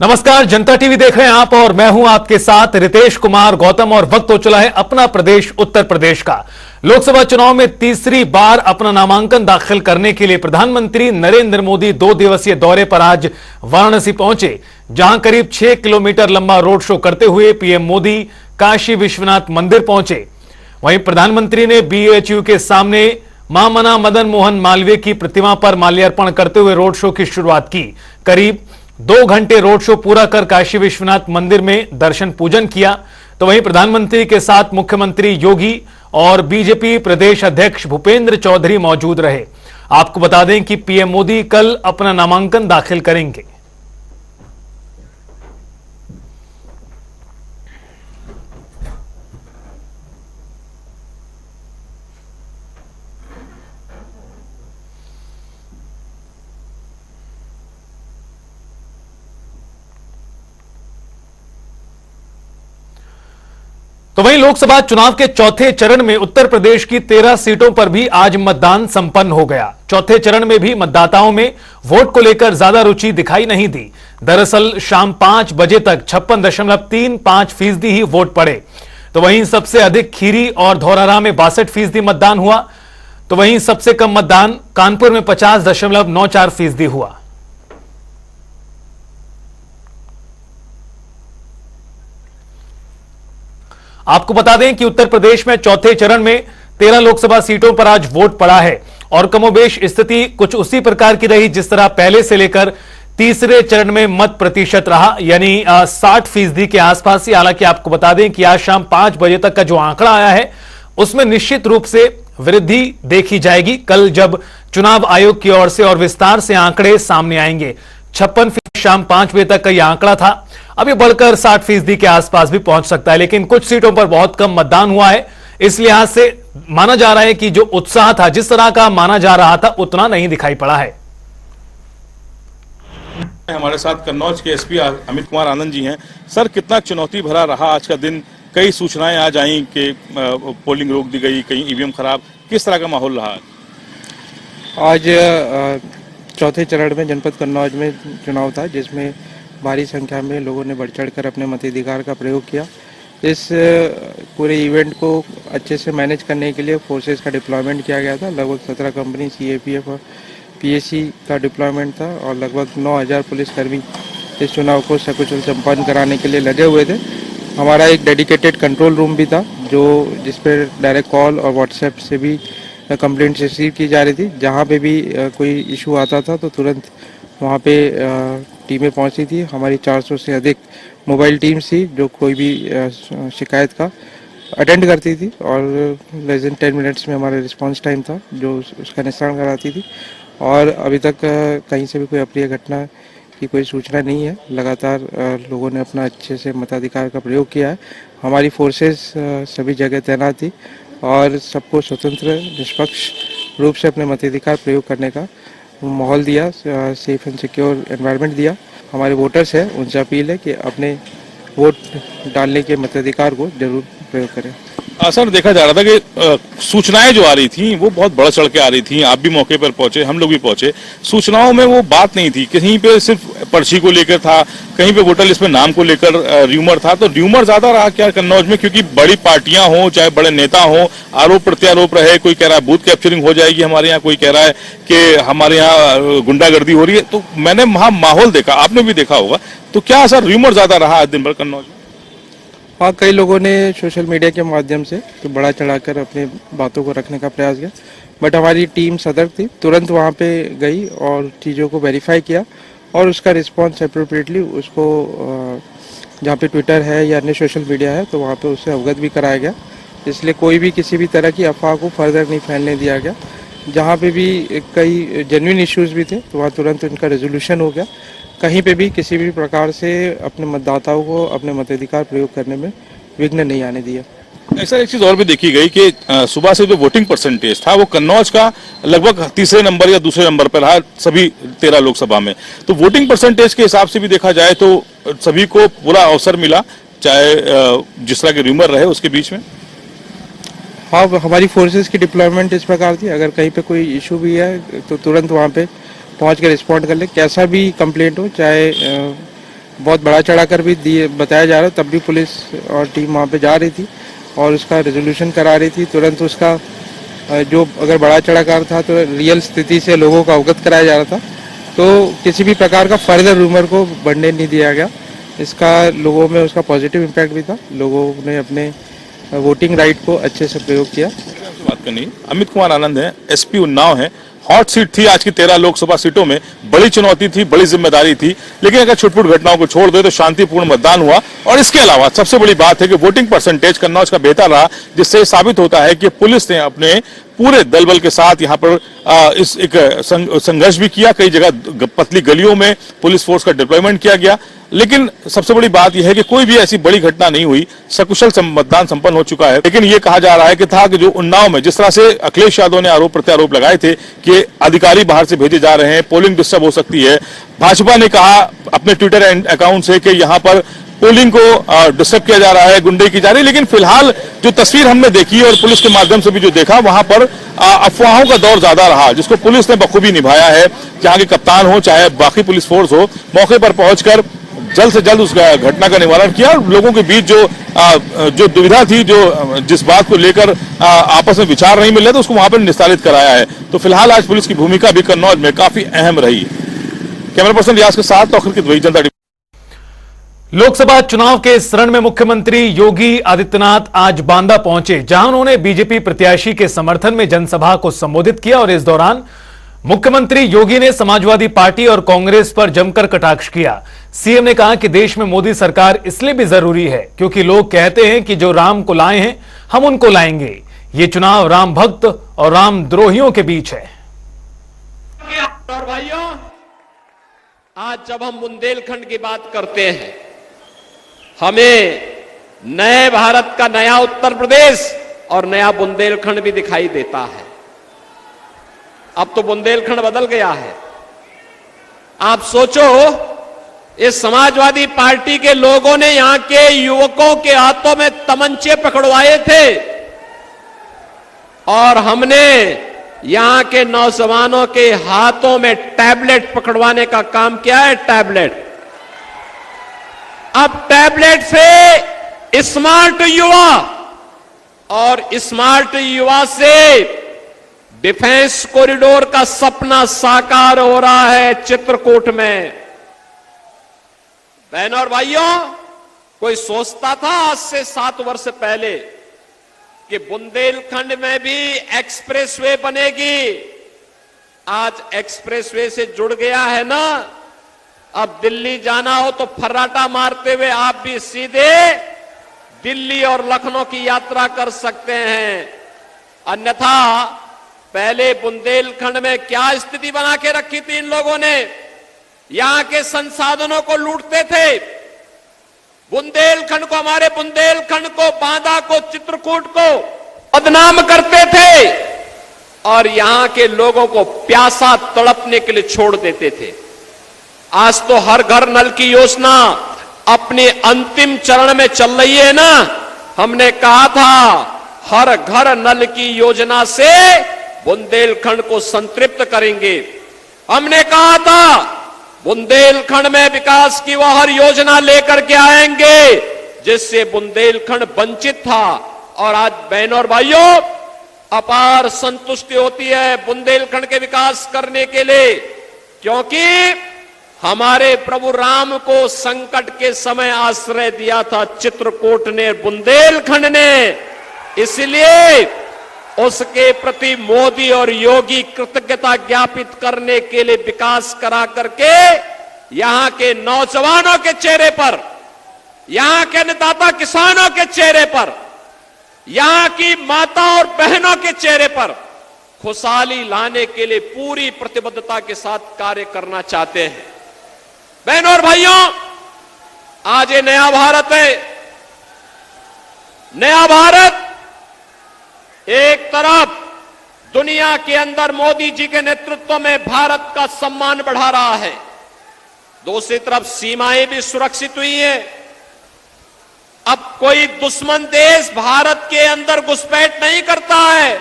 नमस्कार, जनता टीवी देख रहे हैं आप और मैं हूं आपके साथ रितेश कुमार गौतम। और वक्त हो चला है अपना प्रदेश उत्तर प्रदेश का। लोकसभा चुनाव में तीसरी बार अपना नामांकन दाखिल करने के लिए प्रधानमंत्री नरेंद्र मोदी 2 दिवसीय दौरे पर आज वाराणसी पहुंचे, जहां करीब 6 किलोमीटर लंबा रोड शो करते हुए पीएम मोदी काशी विश्वनाथ मंदिर पहुंचे। वहीं प्रधानमंत्री ने बीएचयू के सामने महामना मदन मोहन मालवीय की प्रतिमा पर माल्यार्पण करते हुए रोड शो की शुरुआत की। करीब 2 घंटे रोड शो पूरा कर काशी विश्वनाथ मंदिर में दर्शन पूजन किया। तो वहीं प्रधानमंत्री के साथ मुख्यमंत्री योगी और बीजेपी प्रदेश अध्यक्ष भूपेंद्र चौधरी मौजूद रहे। आपको बता दें कि पीएम मोदी कल अपना नामांकन दाखिल करेंगे। तो वहीं लोकसभा चुनाव के चौथे चरण में उत्तर प्रदेश की 13 सीटों पर भी आज मतदान संपन्न हो गया। चौथे चरण में भी मतदाताओं में वोट को लेकर ज्यादा रुचि दिखाई नहीं दी। दरअसल शाम 5 बजे तक 56.35% ही वोट पड़े। तो वहीं सबसे अधिक खीरी और धौरहरा में 62% मतदान हुआ। तो वहीं सबसे कम मतदान कानपुर में 50.94% हुआ। आपको बता दें कि उत्तर प्रदेश में चौथे चरण में 13 लोकसभा सीटों पर आज वोट पड़ा है और कमोबेश स्थिति कुछ उसी प्रकार की रही जिस तरह पहले से लेकर तीसरे चरण में मत प्रतिशत रहा, यानी 60% के आसपास ही। हालांकि आपको बता दें कि आज शाम 5 बजे तक का जो आंकड़ा आया है उसमें निश्चित रूप से वृद्धि देखी जाएगी कल जब चुनाव आयोग की ओर से और विस्तार से आंकड़े सामने आएंगे। 56% शाम 5 बजे तक का यह आंकड़ा था, अभी बढ़कर 60% के आसपास भी पहुंच सकता है। लेकिन कुछ सीटों पर बहुत कम मतदान हुआ है, इस लिहाज से माना जा रहा है कि जो उत्साह था, जिस तरह का माना जा रहा था, उतना नहीं दिखाई पड़ा है। हमारे साथ कन्नौज के एसपी अमित कुमार आनंद जी हैं। सर, कितना चुनौती भरा रहा आज का दिन? कई सूचनाएं आज आई कि पोलिंग रोक दी गई, कहीं ईवीएम खराब, किस तरह का माहौल रहा आज? चौथे चरण में जनपद कन्नौज में चुनाव था, जिसमें भारी संख्या में लोगों ने बढ़ चढ़कर अपने मताधिकार का प्रयोग किया। इस पूरे इवेंट को अच्छे से मैनेज करने के लिए फोर्सेस का डिप्लॉयमेंट किया गया था। लगभग 17 कंपनी सीएपीएफ और पीएसी का डिप्लॉयमेंट था और लगभग 9000 पुलिसकर्मी इस चुनाव को सकुशल संपन्न कराने के लिए लगे हुए थे। हमारा एक डेडिकेटेड कंट्रोल रूम भी था जिस पर डायरेक्ट कॉल और व्हाट्सएप से भी कंप्लेंट्स रिसीव की जा रही थी। जहाँ पे भी कोई इशू आता था तो तुरंत वहाँ पे टीमें पहुँची थी। हमारी 400 से अधिक मोबाइल टीम्स थी जो कोई भी शिकायत का अटेंड करती थी और लेस देन 10 मिनट्स में हमारा रिस्पांस टाइम था जो उसका निस्तारण कराती थी। और अभी तक कहीं से भी कोई अप्रिय घटना की कोई सूचना नहीं है। लगातार लोगों ने अपना अच्छे से मताधिकार का प्रयोग किया है। हमारी फोर्सेस सभी जगह तैनात थी और सबको स्वतंत्र निष्पक्ष रूप से अपने मताधिकार प्रयोग करने का माहौल दिया, सेफ एंड सिक्योर एनवायरनमेंट दिया। हमारे वोटर्स हैं, उनसे अपील है कि अपने वोट डालने के मताधिकार को जरूर प्रयोग करें। सर, देखा जा रहा था कि सूचनाएं जो आ रही थी वो बहुत बढ़ चढ़ के आ रही थी। आप भी मौके पर पहुंचे, हम लोग भी पहुंचे। सूचनाओं में वो बात नहीं थी, कहीं पे सिर्फ पर्ची को लेकर था, कहीं पे वोटर लिस्ट में नाम को लेकर र्यूमर था। तो र्यूमर ज्यादा रहा क्या कन्नौज में? क्योंकि बड़ी पार्टियां हो चाहे बड़े नेता हो, आरोप प्रत्यारोप रहे। कोई कह रहा है बूथ कैप्चरिंग हो जाएगी हमारे यहाँ, कोई कह रहा है कि हमारे यहाँ गुंडागर्दी हो रही है। तो मैंने वहां माहौल देखा, आपने भी देखा होगा। तो क्या सर र्यूमर ज्यादा रहा आज दिन भर कन्नौज में? हाँ, कई लोगों ने सोशल मीडिया के माध्यम से तो बड़ा चढ़ाकर अपनी बातों को रखने का प्रयास किया, बट हमारी टीम सतर्क थी, तुरंत वहाँ पे गई और चीज़ों को वेरीफाई किया और उसका रिस्पांस अप्रोप्रिएटली उसको जहाँ पे ट्विटर है या अन्य सोशल मीडिया है तो वहाँ पे उससे अवगत भी कराया गया। इसलिए कोई भी किसी भी तरह की अफवाह को फर्दर नहीं फैलने दिया गया। जहाँ पे भी कई जेन्युइन इश्यूज़ भी थे तो वहाँ तुरंत उनका रेजोल्यूशन हो गया। कहीं पे भी किसी भी प्रकार से अपने मतदाताओं को अपने मताधिकार प्रयोग करने में विघ्न नहीं आने दिया। ऐसा एक चीज और भी देखी गई कि सुबह से जो वोटिंग परसेंटेज था वो कन्नौज का लगभग तीसरे नंबर या दूसरे नंबर पर रहा सभी 13 लोकसभा में। तो वोटिंग परसेंटेज के हिसाब से भी देखा जाए तो सभी को पूरा अवसर मिला, चाहे जिस तरह के र्यूमर रहे उसके बीच में। हाँ, हमारी फोर्सेस की डिप्लॉयमेंट इस प्रकार थी, अगर कहीं पे कोई इशू भी है तो तुरंत वहाँ पे पहुँच कर रिस्पॉन्ड कर ले। कैसा भी कंप्लेंट हो, चाहे बहुत बड़ा चढ़ाकर भी दिए बताया जा रहा है, तब भी पुलिस और टीम वहाँ पे जा रही थी और उसका रेजोल्यूशन करा रही थी। तुरंत उसका जो अगर बड़ा चढ़ाकर था तो रियल स्थिति से लोगों को अवगत कराया जा रहा था, तो किसी भी प्रकार का फर्दर रूमर को बढ़ने नहीं दिया गया। इसका लोगों में उसका पॉजिटिव इम्पैक्ट भी था, लोगों ने अपने वोटिंग राइट को अच्छे से प्रयोग किया। बात करनी, अमित कुमार आनंद है, एसपी उन्नाव है। हॉट सीट थी आज की 13 लोकसभा सीटों में, बड़ी चुनौती थी, बड़ी जिम्मेदारी थी, लेकिन अगर छुटपुट घटनाओं को छोड़ दे तो शांतिपूर्ण मतदान हुआ। और इसके अलावा सबसे बड़ी बात है कि वोटिंग परसेंटेज करना उसका बेहतर रहा, जिससे साबित होता है कि पुलिस ने अपने पूरे दल बल के साथ यहाँ पर इस एक संघर्ष भी किया। कई जगह पतली गलियों में पुलिस फोर्स का डिप्लॉयमेंट किया गया, लेकिन सबसे बड़ी बात यह है कि कोई भी ऐसी बड़ी घटना नहीं हुई, सकुशल मतदान संपन्न हो चुका है। लेकिन यह कहा जा रहा है कि जो उन्नाव में जिस तरह से अखिलेश यादव ने आरोप प्रत्यारोप लगाए थे कि अधिकारी बाहर से भेजे जा रहे हैं, पोलिंग डिस्टर्ब हो सकती है, भाजपा ने कहा अपने ट्विटर अकाउंट से कि यहां पर पोलिंग को डिस्टर्ब किया जा रहा है, गुंडे की जा रही है। लेकिन फिलहाल जो तस्वीर हमने देखी और पुलिस के माध्यम से भी जो देखा, वहां पर अफवाहों का दौर ज्यादा रहा, जिसको पुलिस ने बखूबी निभाया है। चाहे के कप्तान हो, चाहे बाकी पुलिस फोर्स हो, मौके पर पहुंचकर जल्द से जल्द उस घटना का निवारण किया। लोगों के बीच जो दुविधा थी, जिस बात को लेकर आपस में विचार नहीं मिल रहे थे, उसको वहां पर निस्तारित कराया है। तो फिलहाल आज पुलिस की भूमिका भी कन्नौज में काफी अहम रही। कैमरा पर्सन रियाज के साथ तौखीर की दुबई, जनता। लोकसभा चुनाव के इस रण में मुख्यमंत्री योगी आदित्यनाथ आज बांदा पहुंचे, जहां उन्होंने बीजेपी प्रत्याशी के समर्थन में जनसभा को संबोधित किया। और इस दौरान मुख्यमंत्री योगी ने समाजवादी पार्टी और कांग्रेस पर जमकर कटाक्ष किया। सीएम ने कहा कि देश में मोदी सरकार इसलिए भी जरूरी है क्योंकि लोग कहते हैं कि जो राम को लाए हैं हम उनको लाएंगे। ये चुनाव राम भक्त और राम द्रोहियों के बीच है। और भाइयों, आज जब हम बुंदेलखंड की बात करते हैं, हमें नए भारत का नया उत्तर प्रदेश और नया बुंदेलखंड भी दिखाई देता है। अब तो बुंदेलखंड बदल गया है। आप सोचो, इस समाजवादी पार्टी के लोगों ने यहां के युवकों के हाथों में तमंचे पकड़वाए थे और हमने यहां के नौजवानों के हाथों में टैबलेट पकड़वाने का काम किया है। टैबलेट, अब टैबलेट से स्मार्ट युवा और स्मार्ट युवा से डिफेंस कॉरिडोर का सपना साकार हो रहा है चित्रकूट में। बहनों और भाइयों, कोई सोचता था आज से 7 वर्ष पहले कि बुंदेलखंड में भी एक्सप्रेसवे बनेगी? आज एक्सप्रेसवे से जुड़ गया है ना। अब दिल्ली जाना हो तो फर्राटा मारते हुए आप भी सीधे दिल्ली और लखनऊ की यात्रा कर सकते हैं। अन्यथा पहले बुंदेलखंड में क्या स्थिति बना के रखी थी इन लोगों ने? यहां के संसाधनों को लूटते थे, बुंदेलखंड को, हमारे बुंदेलखंड को, बांदा को, चित्रकूट को बदनाम करते थे और यहां के लोगों को प्यासा तड़पने के लिए छोड़ देते थे। आज तो हर घर नल की योजना अपने अंतिम चरण में चल रही है ना। हमने कहा था हर घर नल की योजना से बुंदेलखंड को संतृप्त करेंगे। हमने कहा था बुंदेलखंड में विकास की वह हर योजना लेकर के आएंगे जिससे बुंदेलखंड वंचित था। और आज बहनों और भाइयों, अपार संतुष्टि होती है बुंदेलखंड के विकास करने के लिए, क्योंकि हमारे प्रभु राम को संकट के समय आश्रय दिया था चित्रकूट ने, बुंदेलखंड ने। इसलिए उसके प्रति मोदी और योगी कृतज्ञता ज्ञापित करने के लिए विकास करा करके यहां के नौजवानों के चेहरे पर, यहां के अन्नदाता किसानों के चेहरे पर, यहां की माता और बहनों के चेहरे पर खुशहाली लाने के लिए पूरी प्रतिबद्धता के साथ कार्य करना चाहते हैं। बहनों और भाइयों, आज ये नया भारत है। नया भारत एक तरफ दुनिया के अंदर मोदी जी के नेतृत्व में भारत का सम्मान बढ़ा रहा है, दूसरी तरफ सीमाएं भी सुरक्षित हुई हैं। अब कोई दुश्मन देश भारत के अंदर घुसपैठ नहीं करता है।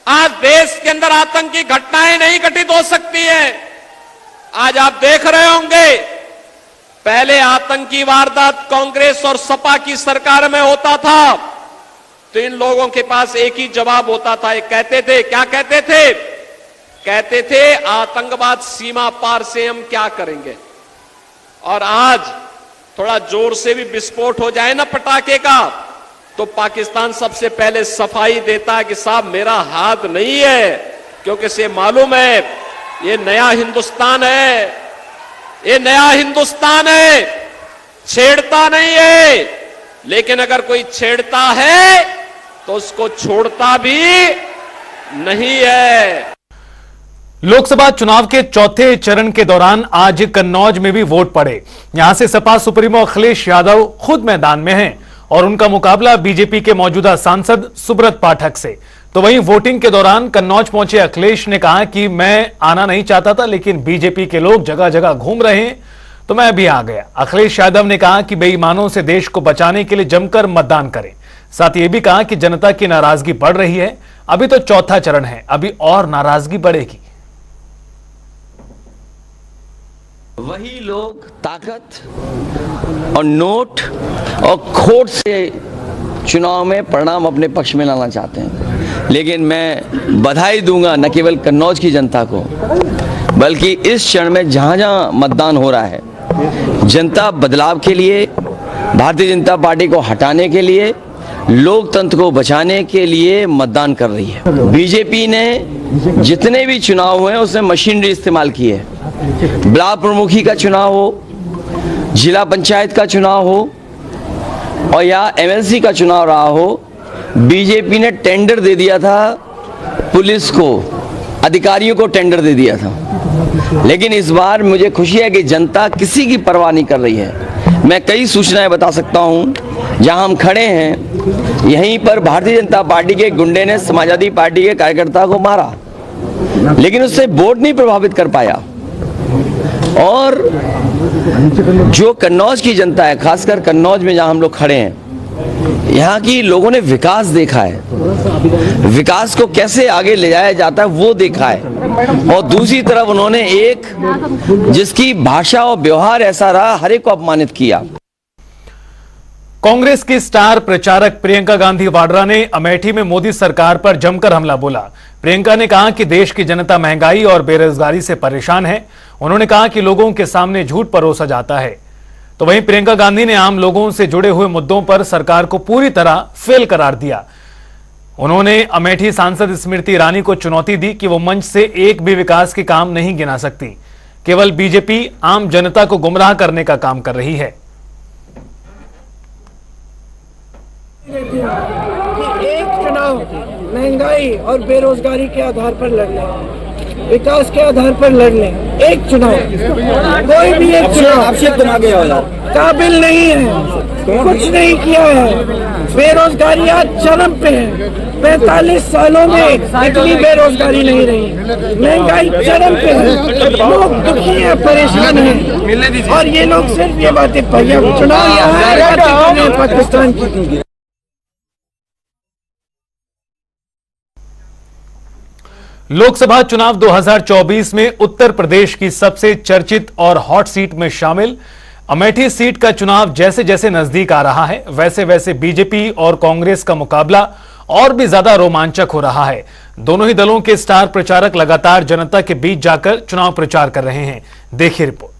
आज देश के अंदर आतंकी घटनाएं नहीं घटित हो सकती है। आज आप देख रहे होंगे, पहले आतंकी वारदात कांग्रेस और सपा की सरकार में होता था तो इन लोगों के पास एक ही जवाब होता था। एक कहते थे, क्या कहते थे? कहते थे आतंकवाद सीमा पार से हम क्या करेंगे। और आज थोड़ा जोर से भी विस्फोट हो जाए ना पटाखे का, तो पाकिस्तान सबसे पहले सफाई देता है कि साहब मेरा हाथ नहीं है, क्योंकि इसे मालूम है ये नया हिंदुस्तान है, ये नया हिंदुस्तान है, छेड़ता नहीं है। लेकिन अगर कोई छेड़ता है तो उसको छोड़ता भी नहीं है। लोकसभा चुनाव के चौथे चरण के दौरान आज कन्नौज में भी वोट पड़े। यहां से सपा सुप्रीमो अखिलेश यादव खुद मैदान में हैं और उनका मुकाबला बीजेपी के मौजूदा सांसद सुब्रत पाठक से। तो वहीं वोटिंग के दौरान कन्नौज पहुंचे अखिलेश ने कहा कि मैं आना नहीं चाहता था, लेकिन बीजेपी के लोग जगह जगह घूम रहे हैं तो मैं भी आ गया। अखिलेश यादव ने कहा कि बेईमानों से देश को बचाने के लिए जमकर मतदान करें। साथ ये भी कहा कि जनता की नाराजगी बढ़ रही है, अभी तो चौथा चरण है, अभी और नाराजगी बढ़ेगी। वही लोग ताकत और नोट और खोट से चुनाव में परिणाम अपने पक्ष में लाना चाहते हैं। लेकिन मैं बधाई दूंगा न केवल कन्नौज की जनता को, बल्कि इस क्षण में जहां जहां मतदान हो रहा है, जनता बदलाव के लिए, भारतीय जनता पार्टी को हटाने के लिए, लोकतंत्र को बचाने के लिए मतदान कर रही है। बीजेपी ने जितने भी चुनाव हुए उसमें मशीनरी इस्तेमाल की है। ब्लॉक प्रमुखी का चुनाव हो, जिला पंचायत का चुनाव हो और या एमएलसी का चुनाव रहा हो, बीजेपी ने टेंडर दे दिया था, पुलिस को, अधिकारियों को टेंडर दे दिया था। लेकिन इस बार मुझे खुशी है कि जनता किसी की परवाह नहीं कर रही है। मैं कई सूचनाएं बता सकता हूं। जहां हम खड़े हैं यहीं पर भारतीय जनता पार्टी के गुंडे ने समाजवादी पार्टी के कार्यकर्ता को मारा, लेकिन उससे वोट नहीं प्रभावित कर पाया। और जो कन्नौज की जनता है, खासकर कन्नौज में जहां हम लोग खड़े हैं, यहाँ की लोगों ने विकास देखा है, विकास को कैसे आगे ले जाया जाता है वो देखा है। और दूसरी तरफ उन्होंने एक जिसकी भाषा और व्यवहार ऐसा रहा, हर एक को अपमानित किया। कांग्रेस की स्टार प्रचारक प्रियंका गांधी वाड्रा ने अमेठी में मोदी सरकार पर जमकर हमला बोला। प्रियंका ने कहा कि देश की जनता महंगाई और बेरोजगारी से परेशान है। उन्होंने कहा कि लोगों के सामने झूठ परोसा जाता है। तो वहीं प्रियंका गांधी ने आम लोगों से जुड़े हुए मुद्दों पर सरकार को पूरी तरह फेल करार दिया। उन्होंने अमेठी सांसद स्मृति ईरानी को चुनौती दी कि वो मंच से एक भी विकास के काम नहीं गिना सकती, केवल बीजेपी आम जनता को गुमराह करने का काम कर रही है। एक चुनाव महंगाई और बेरोजगारी के आधार पर लड़ने, विकास के आधार पर लड़ने, एक चुनाव, कोई भी एक चुनाव काबिल नहीं है, कुछ नहीं किया है। बेरोजगारी आज चरम पे है। 45 सालों में इतनी बेरोजगारी नहीं रही। महंगाई चरम पे है, लोग दुखी हैं, परेशान हैं, और ये लोग सिर्फ ये बातें भैया चुनाव यहाँ है पाकिस्तान की। लोकसभा चुनाव 2024 में उत्तर प्रदेश की सबसे चर्चित और हॉट सीट में शामिल अमेठी सीट का चुनाव जैसे जैसे नजदीक आ रहा है, वैसे वैसे बीजेपी और कांग्रेस का मुकाबला और भी ज्यादा रोमांचक हो रहा है। दोनों ही दलों के स्टार प्रचारक लगातार जनता के बीच जाकर चुनाव प्रचार कर रहे हैं। देखिए रिपोर्ट।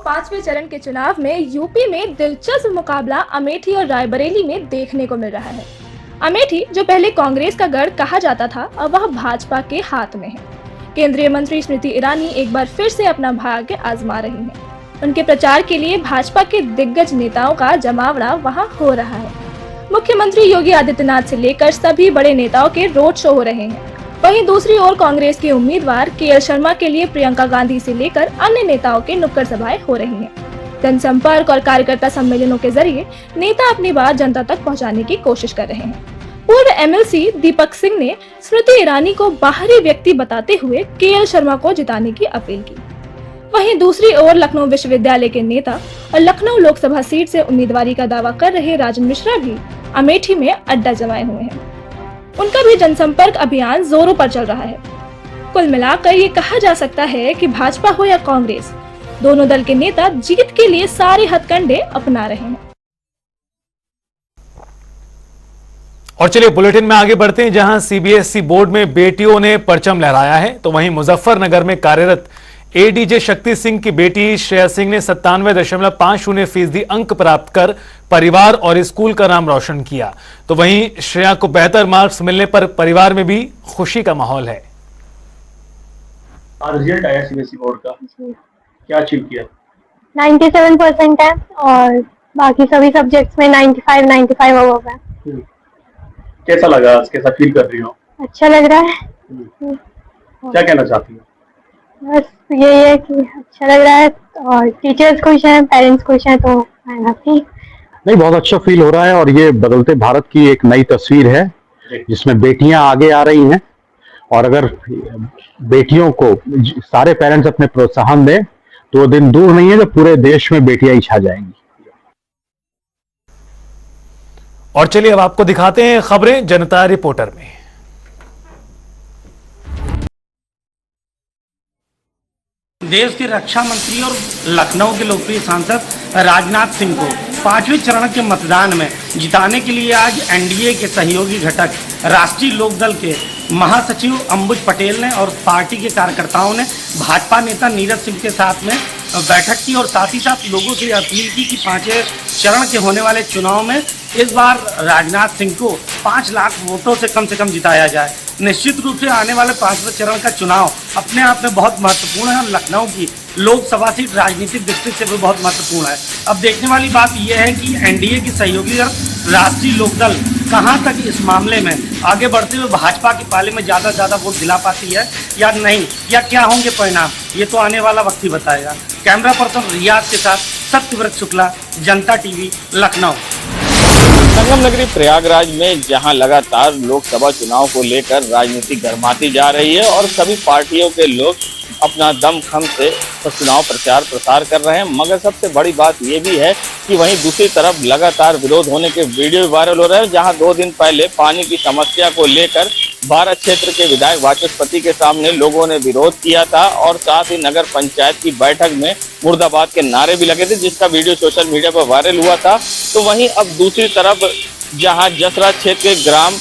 पांचवें चरण के चुनाव में यूपी में दिलचस्प मुकाबला अमेठी और रायबरेली में देखने को मिल रहा है। अमेठी, जो पहले कांग्रेस का गढ़ कहा जाता था, अब वह भाजपा के हाथ में है। केंद्रीय मंत्री स्मृति ईरानी एक बार फिर से अपना भाग्य आजमा रही हैं। उनके प्रचार के लिए भाजपा के दिग्गज नेताओं का जमावड़ा वहां हो रहा है। मुख्यमंत्री योगी आदित्यनाथ से लेकर सभी बड़े नेताओं के रोड शो हो रहे हैं। वहीं दूसरी ओर कांग्रेस के उम्मीदवार केएल शर्मा के लिए प्रियंका गांधी से लेकर अन्य नेताओं के नुक्कड़ सभाएं हो रही हैं। जनसंपर्क और कार्यकर्ता सम्मेलनों के जरिए नेता अपनी बात जनता तक पहुंचाने की कोशिश कर रहे हैं। पूर्व एमएलसी दीपक सिंह ने स्मृति ईरानी को बाहरी व्यक्ति बताते हुए केएल शर्मा को जिताने की अपील की। वहीं दूसरी ओर लखनऊ विश्वविद्यालय के नेता और लखनऊ लोकसभा सीट से उम्मीदवारी का दावा कर रहे राजन मिश्रा भी अमेठी में अड्डा जमाए हुए हैं। उनका भी जनसंपर्क अभियान जोरों पर चल रहा है। कुल मिलाकर ये कहा जा सकता है कि भाजपा हो या कांग्रेस, दोनों दल के नेता जीत के लिए सारे हथकंडे अपना रहे हैं। और चलिए बुलेटिन में आगे बढ़ते हैं, जहां सीबीएसई बोर्ड में बेटियों ने परचम लहराया है, तो वहीं मुजफ्फरनगर में कार्यरत एडीजे शक्ति सिंह की बेटी श्रेया सिंह ने 97.50% अंक प्राप्त कर परिवार और स्कूल का नाम रोशन किया। तो वहीं श्रेया को बेहतर मार्क्स मिलने पर परिवार में भी खुशी का माहौल है। रिजल्ट आया सीबीएसई बोर्ड का, क्या अचीव किया? 97% है और बाकी सभी सब्जेक्ट्स में 95 अबव है। कैसा लगा आज, कैसा फील कर रही हो? अच्छा लग रहा है। क्या कहना चाहती हो? बस यही है कि अच्छा लग रहा है और टीचर्स खुश हैं, पेरेंट्स खुश हैं, तो आई एम हैप्पी। नहीं, बहुत अच्छा फील हो रहा है और ये बदलते भारत की एक नई तस्वीर है जिसमें बेटियां आगे आ रही हैं, और अगर बेटियों को सारे पेरेंट्स अपने प्रोत्साहन दें तो वो दिन दूर नहीं है जब पूरे देश में बेटियां ही छा जाएंगी। और चलिए अब आपको दिखाते हैं खबरें जनता रिपोर्टर में। देश के रक्षा मंत्री और लखनऊ के लोकप्रिय सांसद राजनाथ सिंह को 5वें चरण के मतदान में जिताने के लिए आज एनडीए के सहयोगी घटक राष्ट्रीय लोकदल के महासचिव अंबुज पटेल ने और पार्टी के कार्यकर्ताओं ने भाजपा नेता नीरज सिंह के साथ में बैठक की और साथ ही साथ लोगों से अपील की कि 5वें चरण के होने वाले चुनाव में इस बार राजनाथ सिंह को 5 लाख वोटों से कम जिताया जाए। निश्चित रूप से आने वाले 5वें चरण का चुनाव अपने आप में बहुत महत्वपूर्ण है और लखनऊ की लोकसभा सीट राजनीतिक दृष्टि से भी बहुत महत्वपूर्ण है। अब देखने वाली बात यह है कि एनडीए की सहयोगी राष्ट्रीय लोकदल कहां तक इस मामले में आगे बढ़ते हुए भाजपा के पाले में ज्यादा वोट दिला पाती है या नहीं, या क्या होंगे परिणाम, ये तो आने वाला वक्त ही बताएगा। कैमरा पर्सन रियाज के साथ सत्यव्रत शुक्ला, जनता टीवी, लखनऊ। संगम नगरी प्रयागराज में जहां लगातार लोकसभा चुनाव को लेकर राजनीति गर्माती जा रही है और सभी पार्टियों के लोग अपना दमखम से चुनाव प्रचार प्रसार कर रहे हैं, मगर सबसे बड़ी बात ये भी है कि वहीं दूसरी तरफ लगातार विरोध होने के वीडियो वायरल हो रहे हैं, जहां 2 दिन पहले पानी की समस्या को लेकर बारा क्षेत्र के विधायक वाचस्पति के सामने लोगों ने विरोध किया था और साथ ही नगर पंचायत की बैठक में मुर्दाबाद के नारे भी लगे थे, जिसका वीडियो सोशल मीडिया पर वायरल हुआ था। तो वहीं अब दूसरी तरफ जहां जसरा क्षेत्र के ग्राम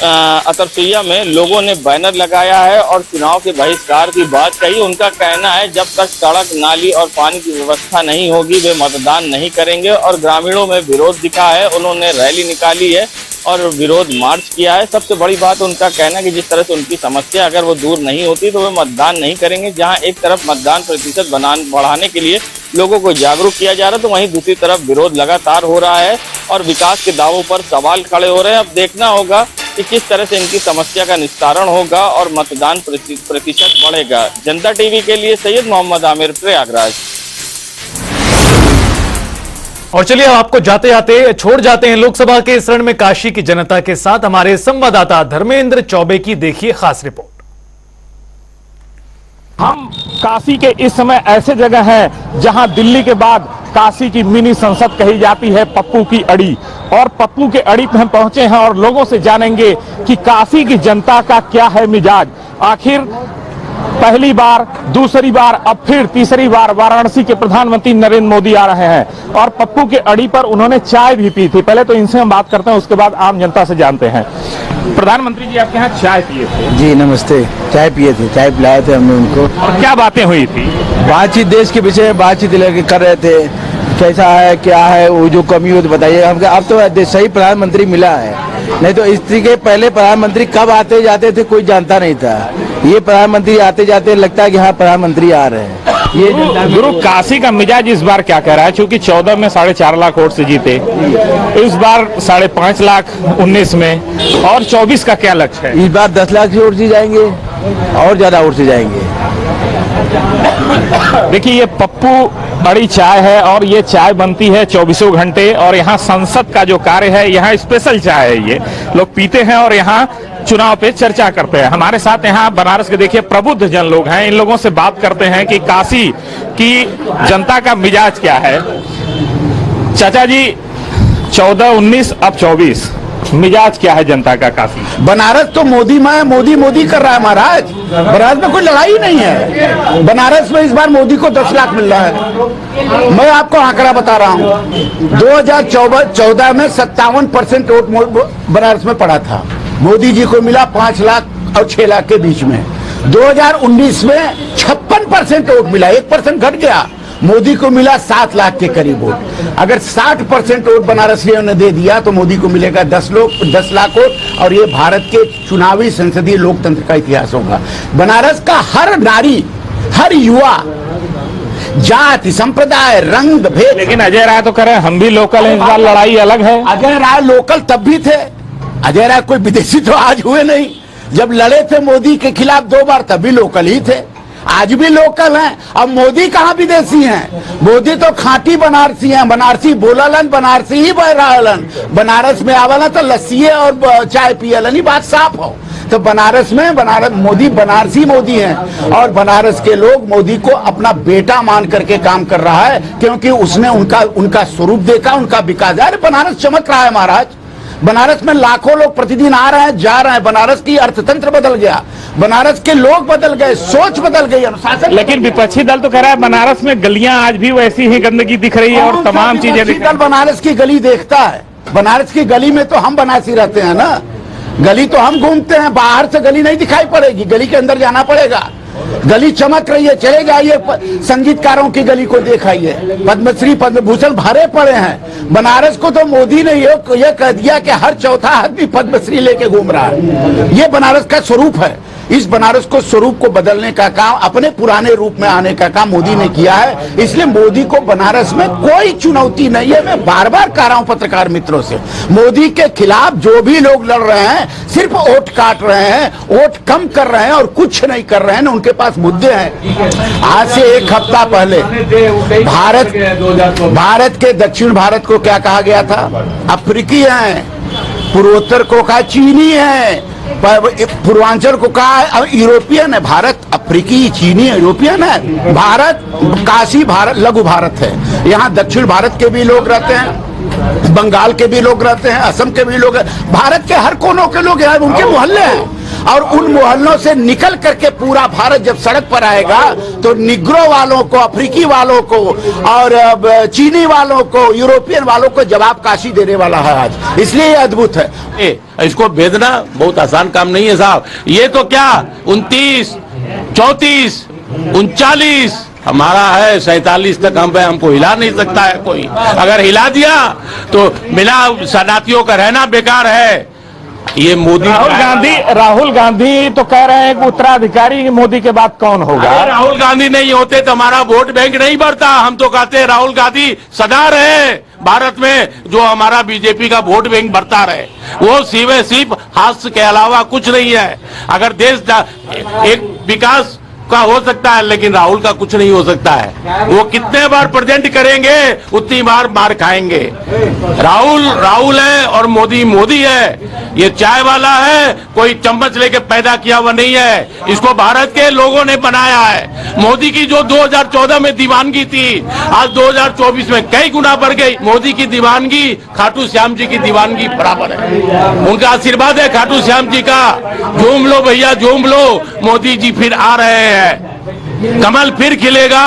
अतरसुइया में लोगों ने बैनर लगाया है और चुनाव के बहिष्कार की बात कही। उनका कहना है जब तक सड़क, नाली और पानी की व्यवस्था नहीं होगी वे मतदान नहीं करेंगे और ग्रामीणों में विरोध दिखा है। उन्होंने रैली निकाली है और विरोध मार्च किया है। सबसे बड़ी बात उनका कहना है कि जिस तरह से उनकी समस्या अगर वो दूर नहीं होती तो वे मतदान नहीं करेंगे। जहां एक तरफ मतदान प्रतिशत बढ़ाने के लिए लोगों को जागरूक किया जा रहा है तो वहीं दूसरी तरफ विरोध लगातार हो रहा है और विकास के दावों पर सवाल खड़े हो रहे हैं। अब देखना होगा कि किस तरह से इनकी समस्या का निस्तारण होगा और मतदान प्रतिशत बढ़ेगा। जनता टीवी के लिए सैयद मोहम्मद आमिर, प्रयागराज। और चलिए अब आपको जाते जाते छोड़ जाते हैं लोकसभा के इस रण में काशी की जनता के साथ। हमारे संवाददाता धर्मेंद्र चौबे की देखिए खास रिपोर्ट। हम काशी के इस समय ऐसे जगह हैं जहां दिल्ली के बाद काशी की मिनी संसद कही जाती है पप्पू की अड़ी, और पप्पू के अड़ी पे हम पहुंचे हैं और लोगों से जानेंगे कि काशी की जनता का क्या है मिजाज। आखिर पहली बार, दूसरी बार, अब फिर तीसरी बार वाराणसी के प्रधानमंत्री नरेंद्र मोदी आ रहे हैं और पप्पू के अड़ी पर उन्होंने चाय भी पी थी। पहले तो इनसे हम बात करते हैं, उसके बाद आम जनता से जानते हैं। प्रधानमंत्री जी आपके यहाँ चाय पिए थे? जी नमस्ते, चाय पिए थे, चाय पिलाए थे हमने उनको। और क्या बातें हुई थी? बातचीत देश के विषय में बातचीत कर रहे थे, कैसा है क्या है, वो जो कमी हो तो बताइए। हम अब तो सही प्रधानमंत्री मिला है, नहीं तो इस तरीके पहले प्रधानमंत्री कब आते जाते थे कोई जानता नहीं था। ये प्रधानमंत्री आते जाते लगता है कि हाँ प्रधानमंत्री आ रहे हैं। ये गुरु काशी का मिजाज इस बार क्या कह रहा है? क्योंकि 14 में 4.5 लाख वोट से जीते, इस बार 5.5 लाख 19 में, और 24 का क्या लक्ष्य है? इस बार 10 लाख वोट से जाएंगे और ज्यादा वोट से जाएंगे। देखिए ये पप्पू बड़ी चाय है और ये चाय बनती है 24 घंटे, और यहाँ संसद का जो कार्य है, यहाँ स्पेशल चाय है, ये लोग पीते हैं और यहाँ चुनाव पे चर्चा करते हैं। हमारे साथ यहाँ बनारस के देखिए प्रबुद्ध जन लोग हैं, इन लोगों से बात करते हैं कि काशी की जनता का मिजाज क्या है। चाचा जी 14, 19 अब 24, मिजाज क्या है जनता का काशी? बनारस तो मोदी में मोदी कर रहा है महाराज। बनारस में कोई लड़ाई नहीं है। बनारस में इस बार मोदी को 10 लाख मिल रहा है। मैं आपको आंकड़ा बता रहा हूँ, 2014 में 57% वोट बनारस में पड़ा था। मोदी जी को मिला 5 लाख और 6 लाख के बीच में। 2019 में 56% वोट मिला, 1% घट गया। मोदी को मिला 7 लाख के करीब वोट। अगर 60% वोट बनारसियों ने दे दिया तो मोदी को मिलेगा 10 लाख वोट, और ये भारत के चुनावी संसदीय लोकतंत्र का इतिहास होगा। बनारस का हर नारी, हर युवा, जाति, संप्रदाय, रंग भेद। लेकिन अजय राय तो कह रहे हैं हम भी लोकल हैं, इस बार लड़ाई अलग है। अजय राय लोकल तब भी थे। अजय राय कोई विदेशी तो आज हुए नहीं। जब लड़े थे मोदी के खिलाफ 2 बार तब भी लोकल ही थे, आज भी लोकल हैं। अब मोदी कहाँ विदेशी हैं? मोदी तो खांटी बनारसी हैं। बनारसी बोललन, बनारसी ही बह रहलन। बनारस में आवलन तो लस्सी और चाय पियलन, ही बात साफ हो। तो बनारस में मोदी बनारसी मोदी हैं, और बनारस के लोग मोदी को अपना बेटा मान करके काम कर रहा है, क्योंकि उसने उनका स्वरूप देखा, उनका विकास। अरे बनारस चमक रहा है महाराज। बनारस में लाखों लोग प्रतिदिन आ रहे हैं, जा रहे हैं। बनारस की अर्थतंत्र बदल गया, बनारस के लोग बदल गए, सोच बदल गई, अनुशासन। लेकिन विपक्षी दल तो कह रहा है बनारस में गलियां आज भी वैसी ही गंदगी दिख रही है और तमाम चीजें दिख रही है। बनारस की गली देखता है। बनारस की गली में तो हम बनारसी रहते हैं ना, गली तो हम घूमते हैं। बाहर से गली नहीं दिखाई पड़ेगी, गली के अंदर जाना पड़ेगा। गली चमक रही है, चले जाइए संगीतकारों की गली को दिखाइए, पद्मश्री पद्म भूषण भरे पड़े हैं। बनारस को तो मोदी ने ये कह दिया कि हर चौथा आदमी पद्मश्री लेके घूम रहा है। ये बनारस का स्वरूप है। इस बनारस को स्वरूप को बदलने का काम, अपने पुराने रूप में आने का काम मोदी ने किया है। इसलिए मोदी को बनारस में कोई चुनौती नहीं है। मैं बार बार कह रहा हूं पत्रकार मित्रों से, मोदी के खिलाफ जो भी लोग लड़ रहे हैं सिर्फ वोट काट रहे हैं, वोट कम कर रहे हैं और कुछ नहीं कर रहे हैं। उनके पास मुद्दे हैं। आज से 1 हफ्ता पहले भारत के दक्षिण भारत को क्या कहा गया था? अफ्रीकी है। पूर्वोत्तर को कहा चीनी है। पूर्वांचल को कहा यूरोपियन है। भारत अफ्रीकी, चीनी, यूरोपियन है। भारत काशी भारत लघु भारत है। यहाँ दक्षिण भारत के भी लोग रहते हैं, बंगाल के भी लोग रहते हैं, असम के भी लोग, भारत के हर कोनों के लोग यहाँ, उनके मोहल्ले हैं। और उन मोहल्लों से निकल करके पूरा भारत जब सड़क पर आएगा तो निग्रो वालों को, अफ्रीकी वालों को और चीनी वालों को, यूरोपियन वालों को जवाब काशी देने वाला है आज। इसलिए ये अद्भुत है। इसको भेदना बहुत आसान काम नहीं है साहब। ये तो क्या 29, 34, 39 हमारा है, 47 तक हमको हिला नहीं सकता है कोई। अगर हिला दिया तो मिला सनातियों का रहना बेकार है। ये मोदी राहुल गांधी तो कह रहे हैं कि उत्तराधिकारी मोदी के बाद कौन होगा? राहुल गांधी नहीं होते तो हमारा वोट बैंक नहीं बढ़ता। हम तो कहते हैं राहुल गांधी सदा रहे भारत में, जो हमारा बीजेपी का वोट बैंक बढ़ता रहे। वो सिर्फ हास्य के अलावा कुछ नहीं है। अगर देश एक विकास का हो सकता है, लेकिन राहुल का कुछ नहीं हो सकता है। वो कितने बार प्रेजेंट करेंगे उतनी बार मार खाएंगे। राहुल है और मोदी है। ये चाय वाला है, कोई चम्मच लेके पैदा किया हुआ नहीं है। इसको भारत के लोगों ने बनाया है। मोदी की जो 2014 में दीवानगी थी, आज 2024 में कई गुना बढ़ गई। मोदी की दीवानगी खाटू श्याम जी की दीवानगी बराबर है। उनका आशीर्वाद है खाटू श्याम जी का। झूम लो भैया, झूम लो, मोदी जी फिर आ रहे हैं। कमल फिर खिलेगा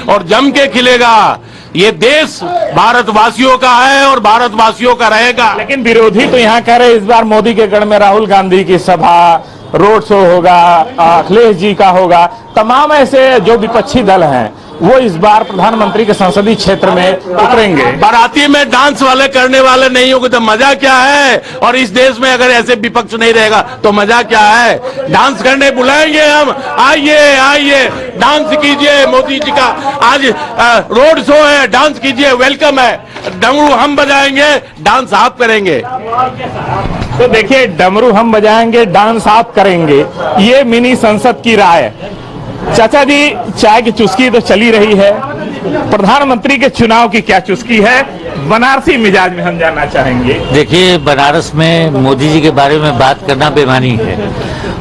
और जम के खिलेगा। ये देश भारतवासियों का है और भारतवासियों का रहेगा। लेकिन विरोधी तो यहाँ कह रहे इस बार मोदी के गढ़ में राहुल गांधी की सभा, रोड शो होगा, अखिलेश जी का होगा। तमाम ऐसे जो विपक्षी दल हैं वो इस बार प्रधानमंत्री के संसदीय क्षेत्र में उतरेंगे। बाराती में डांस वाले करने वाले नहीं होंगे तो मजा क्या है? और इस देश में अगर ऐसे विपक्ष नहीं रहेगा तो मजा क्या है? डांस करने बुलाएंगे हम, आइए डांस कीजिए। मोदी जी का आज रोड शो है, डांस कीजिए, वेलकम है। डमरू हम बजाएंगे, डांस आप करेंगे। तो देखिए, डमरू हम बजाएंगे, डांस आप करेंगे, ये मिनी संसद की राय। चाचा जी, चाय की चुस्की तो चली रही है, प्रधानमंत्री के चुनाव की क्या चुस्की है? बनारसी मिजाज में हम जानना चाहेंगे। देखिए, बनारस में मोदी जी के बारे में बात करना बेमानी है।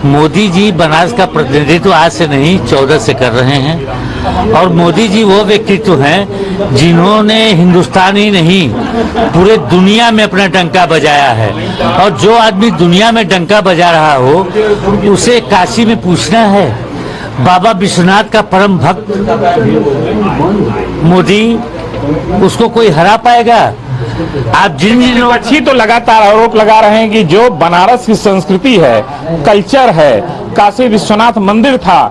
मोदी जी बनारस का प्रतिनिधित्व आज से नहीं 14 से कर रहे हैं और मोदी जी वो व्यक्तित्व हैं जिन्होंने हिंदुस्तान ही नहीं पूरे दुनिया में अपना डंका बजाया है। और जो आदमी दुनिया में डंका बजा रहा हो उसे काशी में पूछना है। बाबा विश्वनाथ का परम भक्त मोदी, उसको कोई हरा पाएगा? आप जिन विपक्षी तो लगातार आरोप लगा रहे हैं कि जो बनारस की संस्कृति है, कल्चर है, काशी विश्वनाथ मंदिर था,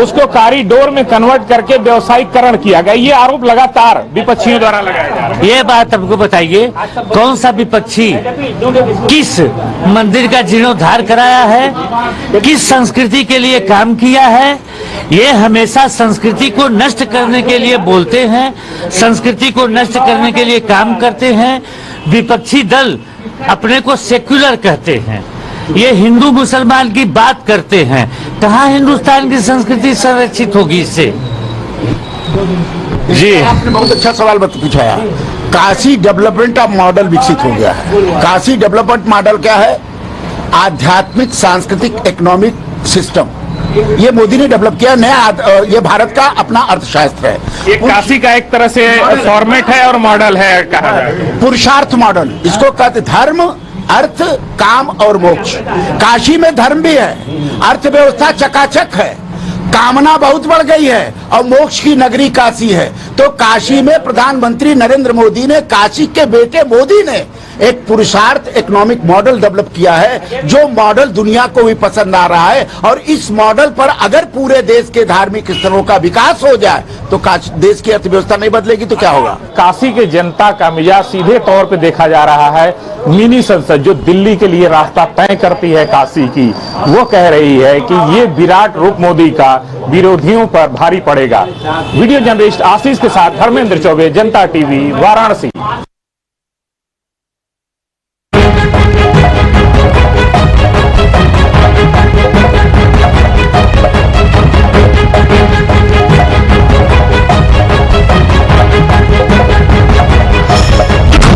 उसको कॉरिडोर में कन्वर्ट करके व्यवसायीकरण किया गया। ये आरोप लगातार विपक्षियों द्वारा लगाया जा रहा है। ये बात हमको बताइए, कौन सा विपक्षी किस मंदिर का जीर्णोद्धार कराया है, किस संस्कृति के लिए काम किया है? ये हमेशा संस्कृति को नष्ट करने के लिए बोलते हैं, संस्कृति को नष्ट करने के लिए काम करते हैं। विपक्षी दल अपने को सेक्युलर कहते हैं, ये हिंदू मुसलमान की बात करते हैं। कहाँ हिंदुस्तान की संस्कृति संरक्षित होगी इससे? जी, आपने बहुत अच्छा सवाल पूछा है। काशी डेवलपमेंट का मॉडल विकसित हो गया है। काशी डेवलपमेंट मॉडल क्या है? आध्यात्मिक, सांस्कृतिक, इकोनॉमिक सिस्टम ये मोदी ने डेवलप किया। नया ये भारत का अपना अर्थशास्त्र है। ये काशी का एक तरह से फॉर्मेट है और मॉडल है, कहा पुरुषार्थ मॉडल इसको कहते। धर्म, अर्थ, काम और मोक्ष। काशी में धर्म भी है, अर्थव्यवस्था चकाचक है, कामना बहुत बढ़ गई है और मोक्ष की नगरी काशी है। तो काशी में प्रधानमंत्री नरेंद्र मोदी ने, काशी के बेटे मोदी ने एक पुरुषार्थ इकोनॉमिक मॉडल डेवलप किया है, जो मॉडल दुनिया को भी पसंद आ रहा है। और इस मॉडल पर अगर पूरे देश के धार्मिक स्थलों का विकास हो जाए तो देश की अर्थव्यवस्था नहीं बदलेगी तो क्या होगा? काशी के जनता का मिजाज सीधे तौर पे देखा जा रहा है। मिनी संसद जो दिल्ली के लिए रास्ता तय करती है काशी की, वो कह रही है कि ये विराट रूप मोदी का विरोधियों पर भारी पड़ेगा। वीडियो जर्नलिस्ट आशीष के साथ धर्मेंद्र चौबे, जनता टीवी, वाराणसी।